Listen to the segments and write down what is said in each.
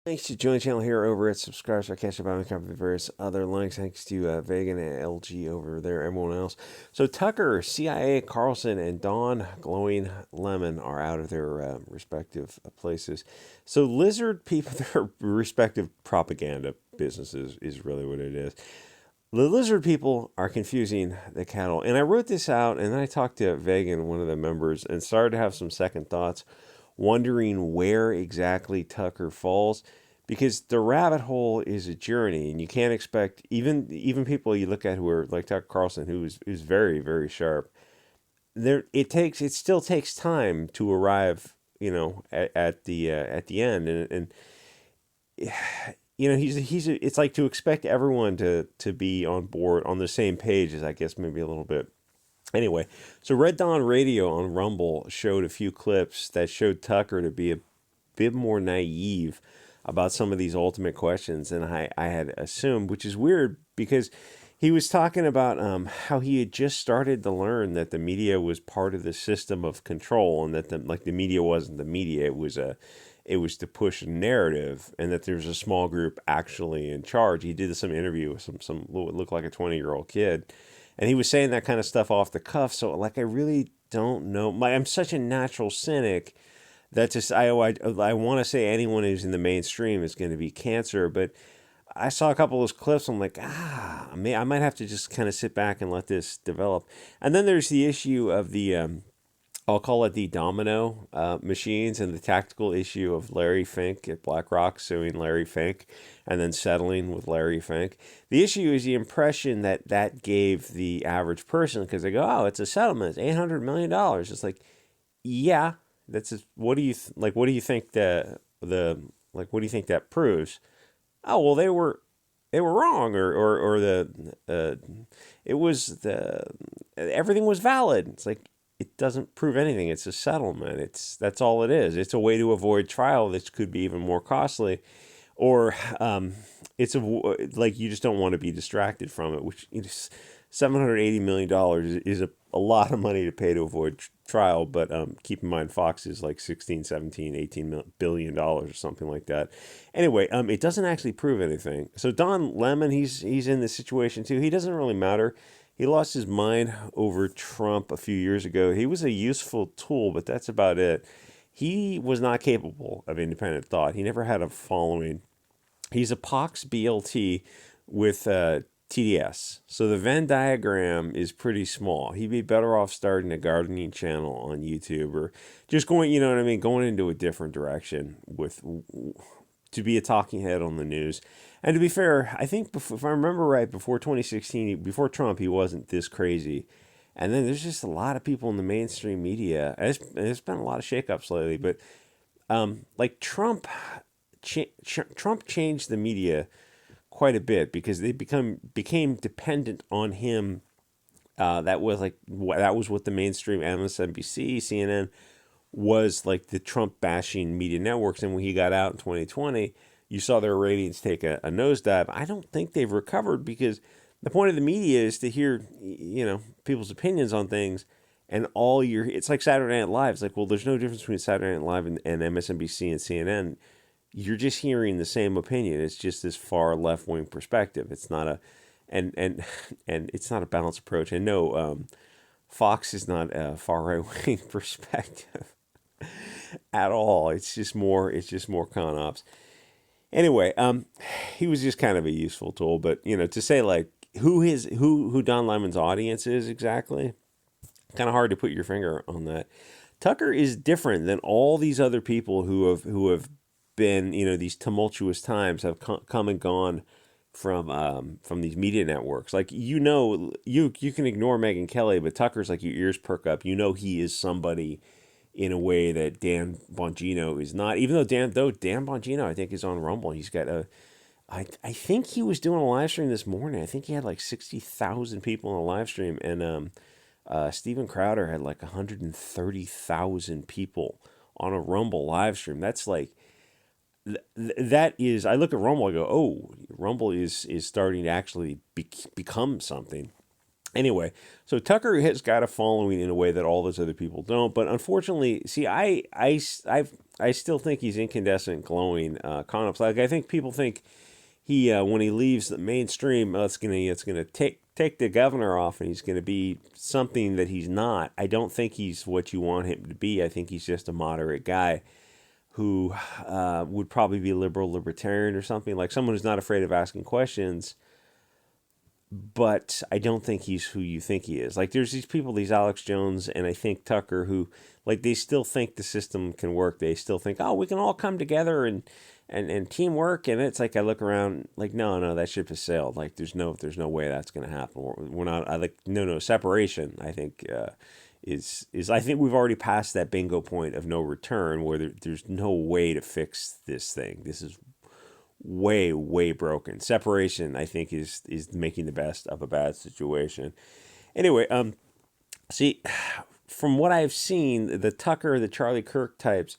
Thanks to join the channel here over at subscribe so I catch up on the various other links. Thanks to Vegan and LG over there, everyone else. So Tucker, CIA, Carlson, and Dawn Glowing Lemon are out of their respective places. So lizard people, their respective propaganda businesses is really what it is. The lizard people are confusing the cattle. And I wrote this out and then I talked to Vegan, one of the members, and started to have some second thoughts, wondering where exactly Tucker falls. Because the rabbit hole is a journey, and you can't expect even people you look at who are like Tucker Carlson, who's very, very sharp. It still takes time to arrive, at the end, and it's like to expect everyone to be on board on the same page is, I guess, maybe a little bit. Anyway, so Red Dawn Radio on Rumble showed a few clips that showed Tucker to be a bit more naive about some of these ultimate questions than I had assumed, which is weird because he was talking about how he had just started to learn that the media was part of the system of control, and that the media wasn't the media; it was to push a narrative, and that there's a small group actually in charge. He did some interview with some what looked like a 20-year-old kid, and he was saying that kind of stuff off the cuff. So like I really don't know. I'm such a natural cynic that just I want to say anyone who's in the mainstream is going to be cancer, but I saw a couple of those clips. I'm like, I might have to just kind of sit back and let this develop. And then there's the issue of I'll call it the domino machines, and the tactical issue of Larry Fink at BlackRock suing Larry Fink and then settling with Larry Fink. The issue is the impression that that gave the average person, because they go, oh, it's a settlement, it's $800 million. It's like, yeah, what do you what do you think what do you think that proves? Oh, well, they were wrong, or it was the everything was valid. It's like, it doesn't prove anything. It's a settlement. That's all it is. It's a way to avoid trial. This could be even more costly, or like you just don't want to be distracted from it. Which, $780 million is a lot of money to pay to avoid trial. But keep in mind, Fox is like 16, 17, 18 billion dollars or something like that. Anyway, it doesn't actually prove anything. So Don Lemon, he's in this situation too. He doesn't really matter. He lost his mind over Trump a few years ago. He was a useful tool, but that's about it. He was not capable of independent thought. He never had a following. He's a Pox BLT with TDS. So the Venn diagram is pretty small. He'd be better off starting a gardening channel on YouTube, or just going, you know what I mean, going into a different direction to be a talking head on the news. And to be fair, I think if I remember right, before 2016, before Trump, he wasn't this crazy. And then there's just a lot of people in the mainstream media. There's been a lot of shakeups lately, but like Trump changed the media quite a bit because they became dependent on him. That was what the mainstream MSNBC, CNN was like, the Trump bashing media networks. And when he got out in 2020, you saw their ratings take a nosedive. I don't think they've recovered, because the point of the media is to hear, people's opinions on things. And it's like Saturday Night Live. It's like, well, there's no difference between Saturday Night Live and MSNBC and CNN. You're just hearing the same opinion. It's just this far left wing perspective. It's not and it's not a balanced approach. And no, Fox is not a far right wing perspective at all. It's just more con ops. Anyway, he was just kind of a useful tool. But to say like who Don Lemon's audience is exactly, kind of hard to put your finger on that. Tucker is different than all these other people who have been, these tumultuous times have come and gone from these media networks. Like, you can ignore Megyn Kelly, but Tucker's like, your ears perk up. He is somebody in a way that Dan Bongino is not. Even though Dan Bongino, I think, is on Rumble. He's got I think he was doing a live stream this morning. I think he had like 60,000 people on a live stream, and Steven Crowder had like 130,000 people on a Rumble live stream. That's like, that is, I look at Rumble, I go, oh, Rumble is starting to actually become something. Anyway, so Tucker has got a following in a way that all those other people don't. But unfortunately, see, I still think he's incandescent, glowing, Conops. Like I think people think he when he leaves the mainstream, it's gonna take the governor off, and he's gonna be something that he's not. I don't think he's what you want him to be. I think he's just a moderate guy who would probably be liberal libertarian or something, like someone who's not afraid of asking questions. But I don't think he's who you think he is. Like there's these people, these Alex Jones and I think Tucker, who like they still think the system can work. They still think, oh, we can all come together and teamwork. And it's like I look around, like no, that ship has sailed. Like there's no way that's going to happen. We're not. I like no separation. I think is I think we've already passed that bingo point of no return, where there's no way to fix this thing. This is way broken. Separation, I think, is making the best of a bad situation. Anyway, see, from what I've seen, the Tucker, the Charlie Kirk types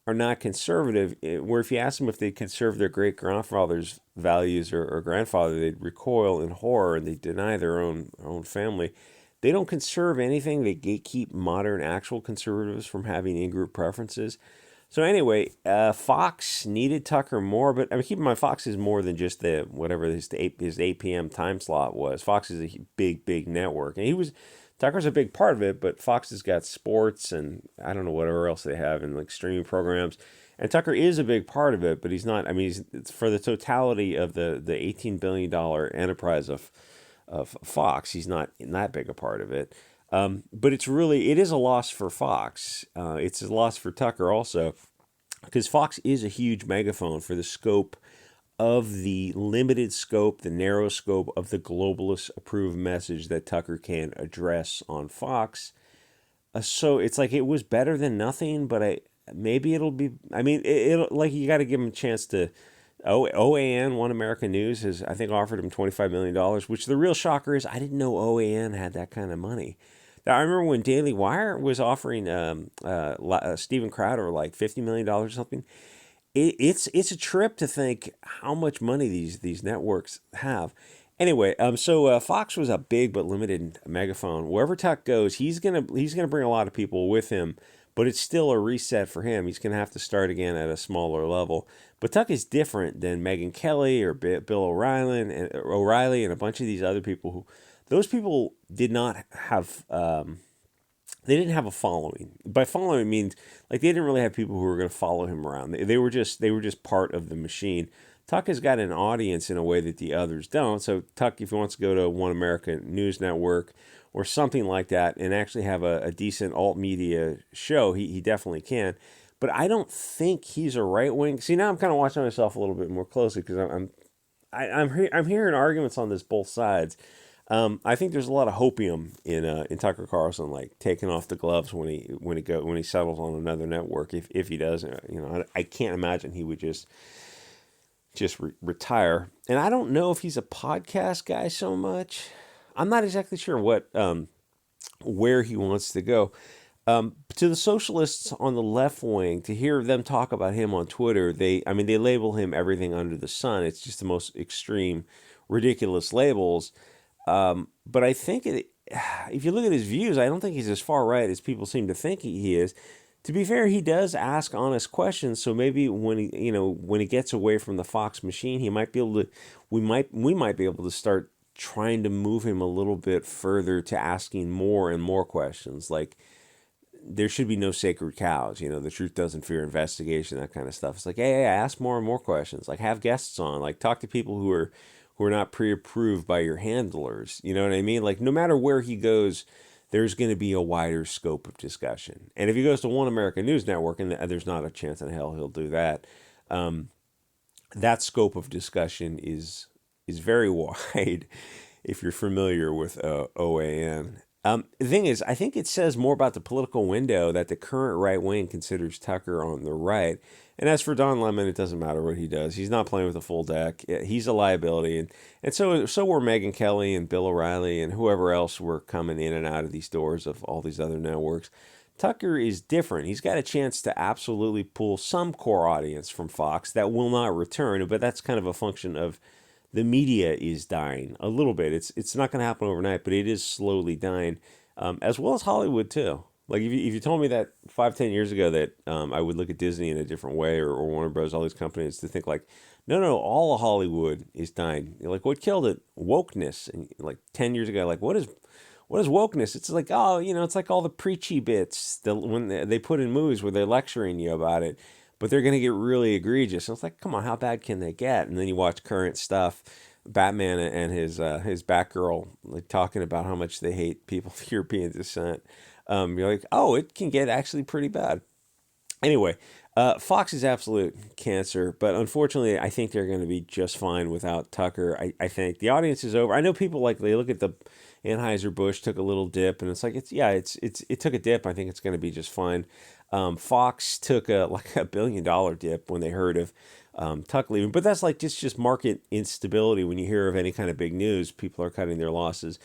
are not conservative. Where if you ask them if they conserve their great grandfather's values or grandfather, they'd recoil in horror and they deny their own family. They don't conserve anything. They gatekeep modern actual conservatives from having in-group preferences. So anyway, Fox needed Tucker more, but I mean, keep in mind, Fox is more than just the whatever his 8 p.m. time slot was. Fox is a big network, and Tucker's a big part of it. But Fox has got sports and I don't know whatever else they have, and like streaming programs, and Tucker is a big part of it. But he's not. I mean, it's for the totality of the $18 billion enterprise of Fox. He's not in that big a part of it. But it is a loss for Fox. It's a loss for Tucker also, because Fox is a huge megaphone for the scope of the limited scope, the narrow scope of the globalist approved message that Tucker can address on Fox. So it's like it was better than nothing, but maybe it'll be. I mean, it'll like you got to give him a chance to. OAN, One American News, has I think offered him $25 million, which the real shocker is I didn't know OAN had that kind of money. Now, I remember when Daily Wire was offering Steven Crowder like $50 million or something. It's a trip to think how much money these networks have. Anyway, so Fox was a big but limited megaphone. Wherever Tuck goes, he's gonna bring a lot of people with him, but it's still a reset for him. He's gonna have to start again at a smaller level. But Tuck is different than Megyn Kelly or Bill O'Reilly and a bunch of these other people who. Those people did not have. They didn't have a following. By following means like they didn't really have people who were going to follow him around. They were just part of the machine. Tuck has got an audience in a way that the others don't. So Tuck, if he wants to go to One American News Network or something like that and actually have a decent alt media show, he definitely can. But I don't think he's a right wing. See, now I'm kind of watching myself a little bit more closely because I'm hearing arguments on this both sides. I think there's a lot of hopium in Tucker Carlson, like taking off the gloves when he settles on another network. If he does, I can't imagine he would just retire. And I don't know if he's a podcast guy so much. I'm not exactly sure where he wants to go. To the socialists on the left wing, to hear them talk about him on Twitter, they label him everything under the sun. It's just the most extreme, ridiculous labels. But I think if you look at his views, I don't think he's as far right as people seem to think he is. To be fair, he does ask honest questions. So maybe when he gets away from the Fox machine, he might be able to. We might be able to start trying to move him a little bit further to asking more and more questions. Like there should be no sacred cows. The truth doesn't fear investigation. That kind of stuff. It's like, hey, ask more and more questions. Like have guests on. Like talk to people who are not pre-approved by your handlers. You know what I mean? Like no matter where he goes, there's going to be a wider scope of discussion. And if he goes to One American News Network, and there's not a chance in hell he'll do that, that scope of discussion is very wide if you're familiar with OAN. The thing is, I think it says more about the political window that the current right wing considers Tucker on the right. And as for Don Lemon, it doesn't matter what he does. He's not playing with a full deck. He's a liability. And so were Megyn Kelly and Bill O'Reilly and whoever else were coming in and out of these doors of all these other networks. Tucker is different. He's got a chance to absolutely pull some core audience from Fox that will not return, but that's kind of a function of the media is dying a little bit. It's not going to happen overnight, but it is slowly dying, as well as Hollywood too. Like if you told me that 5, 10 years ago that I would look at Disney in a different way, or Warner Bros. All these companies to think like, no, all of Hollywood is dying. You're like, what killed it? Wokeness. And like 10 years ago, like what is wokeness? It's like, oh, it's like all the preachy bits when they put in movies where they're lecturing you about it, but they're gonna get really egregious. And it's like, come on, how bad can they get? And then you watch current stuff, Batman and his Batgirl, like talking about how much they hate people of European descent. You're like, oh, it can get actually pretty bad. Anyway, Fox is absolute cancer, but unfortunately, I think they're going to be just fine without Tucker. I think the audience is over. I know people like they look at the Anheuser-Busch took a little dip, and it's like it took a dip. I think it's going to be just fine. Fox took a like $1 billion dip when they heard of Tuck leaving, but that's like just market instability. When you hear of any kind of big news, people are cutting their losses.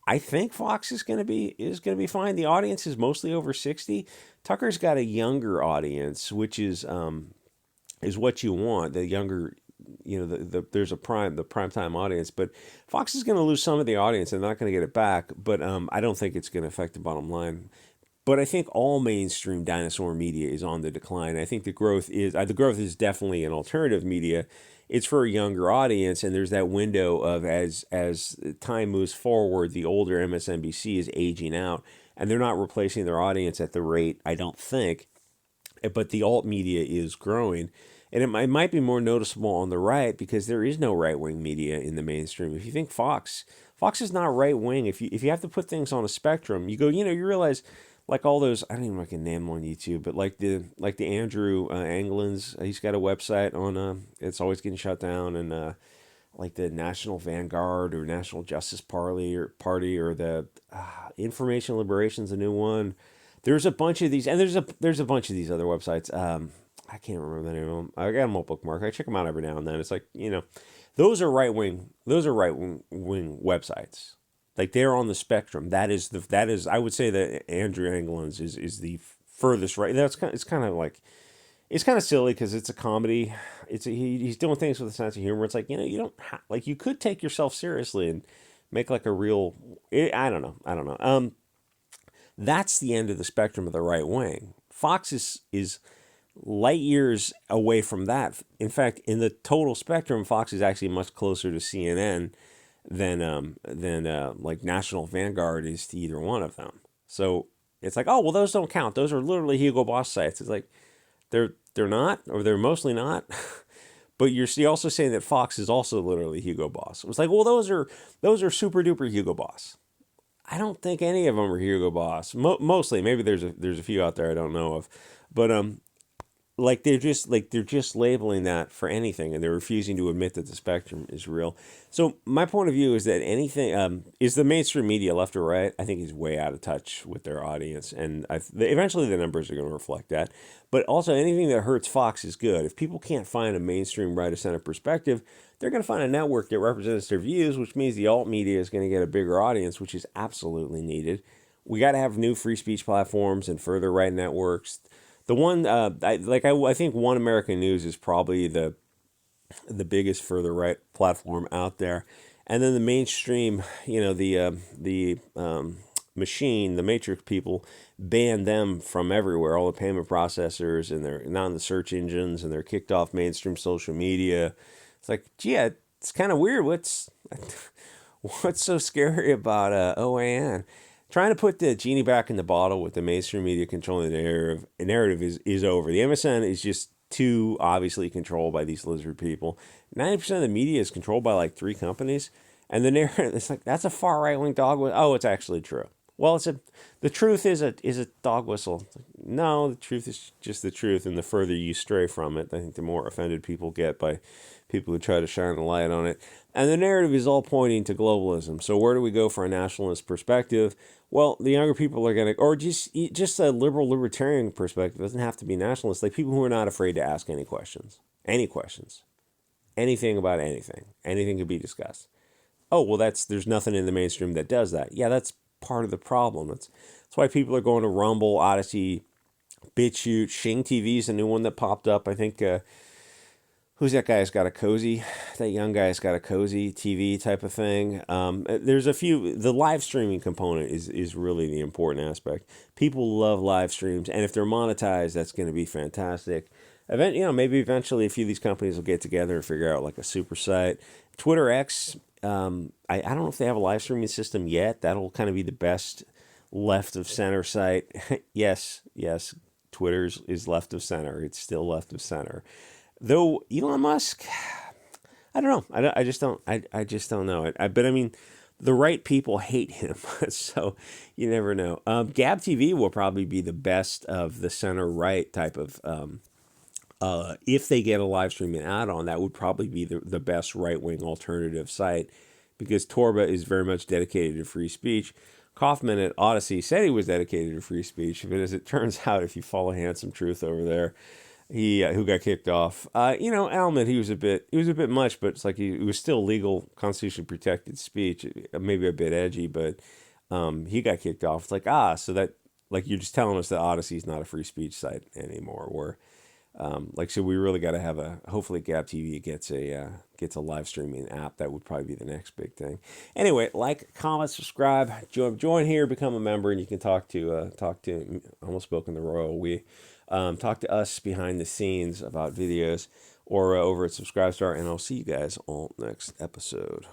I think Fox is going to be fine. The audience is mostly over 60. Tucker's got a younger audience, which is what you want. The younger, there's the prime time audience, but Fox is going to lose some of the audience and not going to get it back. But I don't think it's going to affect the bottom line. But I think all mainstream dinosaur media is on the decline. I think the growth is definitely an alternative media. It's for a younger audience, and there's that window of as time moves forward, the older MSNBC is aging out, and they're not replacing their audience at the rate, I don't think, but the alt media is growing. And it might be more noticeable on the right because there is no right wing media in the mainstream. If you think Fox is not right wing. If you have to put things on a spectrum, you realize like all those, I don't even know if I can name them on YouTube, but like the Andrew Anglins, he's got a website on it's always getting shut down, and like the National Vanguard or National Justice Party or the Information Liberation's a new one. There's a bunch of these, and there's a bunch of these other websites. I can't remember the name of them. I got them all bookmarked. I check them out every now and then. It's like those are right wing. Those are right wing websites. Like they're on the spectrum. That is I would say that Andrew Anglin's is the furthest right. It's kind of like it's kind of silly because it's a comedy. He's doing things with a sense of humor. It's like you don't like you could take yourself seriously and make like a real. I don't know. That's the end of the spectrum of the right wing. Fox is light years away from that. In fact, in the total spectrum, Fox is actually much closer to CNN than like National Vanguard is to either one of them. So it's like, oh well, those don't count. Those are literally Hugo Boss sites. It's like they're not, or they're mostly not. But you're also saying that Fox is also literally Hugo Boss. It's like, well, those are super duper Hugo Boss. I don't think any of them are Hugo Boss. Mostly, maybe there's a few out there I don't know of, but like they're just labeling that for anything, and they're refusing to admit that the spectrum is real. So my point of view is that anything is the mainstream media, left or right, I think is way out of touch with their audience, and eventually the numbers are going to reflect that. But also anything that hurts Fox is good. If people can't find a mainstream right of center perspective, they're going to find a network that represents their views, which means the alt media is going to get a bigger audience, which is absolutely needed. We got to have new free speech platforms and further right networks. The one I think One American News is probably the biggest further right platform out there, and then the mainstream, the machine, the Matrix people banned them from everywhere. All the payment processors, and they're not in the search engines, and they're kicked off mainstream social media. It's like, gee, it's kind of weird. What's so scary about OAN? Trying to put the genie back in the bottle with the mainstream media controlling the narrative is over. The MSN is just too obviously controlled by these lizard people. 90% of the media is controlled by like 3 companies, and the narrative, it's like, that's a far right wing dog whistle. Oh, it's actually true. Well, the truth is a dog whistle. No, the truth is just the truth, and the further you stray from it, I think the more offended people get by people who try to shine a light on it. And the narrative is all pointing to globalism. So where do we go for a nationalist perspective? Well, the younger people are going to, or just a liberal libertarian perspective. It doesn't have to be nationalist. Like people who are not afraid to ask any questions, anything about anything. Anything could be discussed. Oh, well, there's nothing in the mainstream that does that. Yeah, that's part of the problem. That's why people are going to Rumble, Odyssey, BitChute, Shing TV is a new one that popped up. I think who's that guy who's got a cozy, that young guy who's got a cozy TV type of thing. There's a few, the live streaming component is really the important aspect. People love live streams, and if they're monetized, that's going to be fantastic. Maybe eventually a few of these companies will get together and figure out like a super site. Twitter X, I don't know if they have a live streaming system yet. That'll kind of be the best left of center site. Yes, yes, Twitter's is left of center. It's still left of center. Though Elon Musk, I don't know. I just don't know. But I mean, the right people hate him, so you never know. Gab TV will probably be the best of the center right type of. If they get a live streaming add-on, that would probably be the best right-wing alternative site, because Torba is very much dedicated to free speech. Kaufman at Odyssey said he was dedicated to free speech, but as it turns out, if you follow Handsome Truth over there, he who got kicked off. Almond, he was a bit much, but it's like he was still legal, constitutionally protected speech. Maybe a bit edgy, but he got kicked off. It's like so that like you're just telling us that Odyssey's not a free speech site anymore. Or so we really got to have hopefully Gab TV gets a live streaming app. That would probably be the next big thing. Anyway, like, comment, subscribe, join here, become a member, and you can talk to almost spoken the royal we. Talk to us behind the scenes about videos or over at Subscribestar, and I'll see you guys all next episode.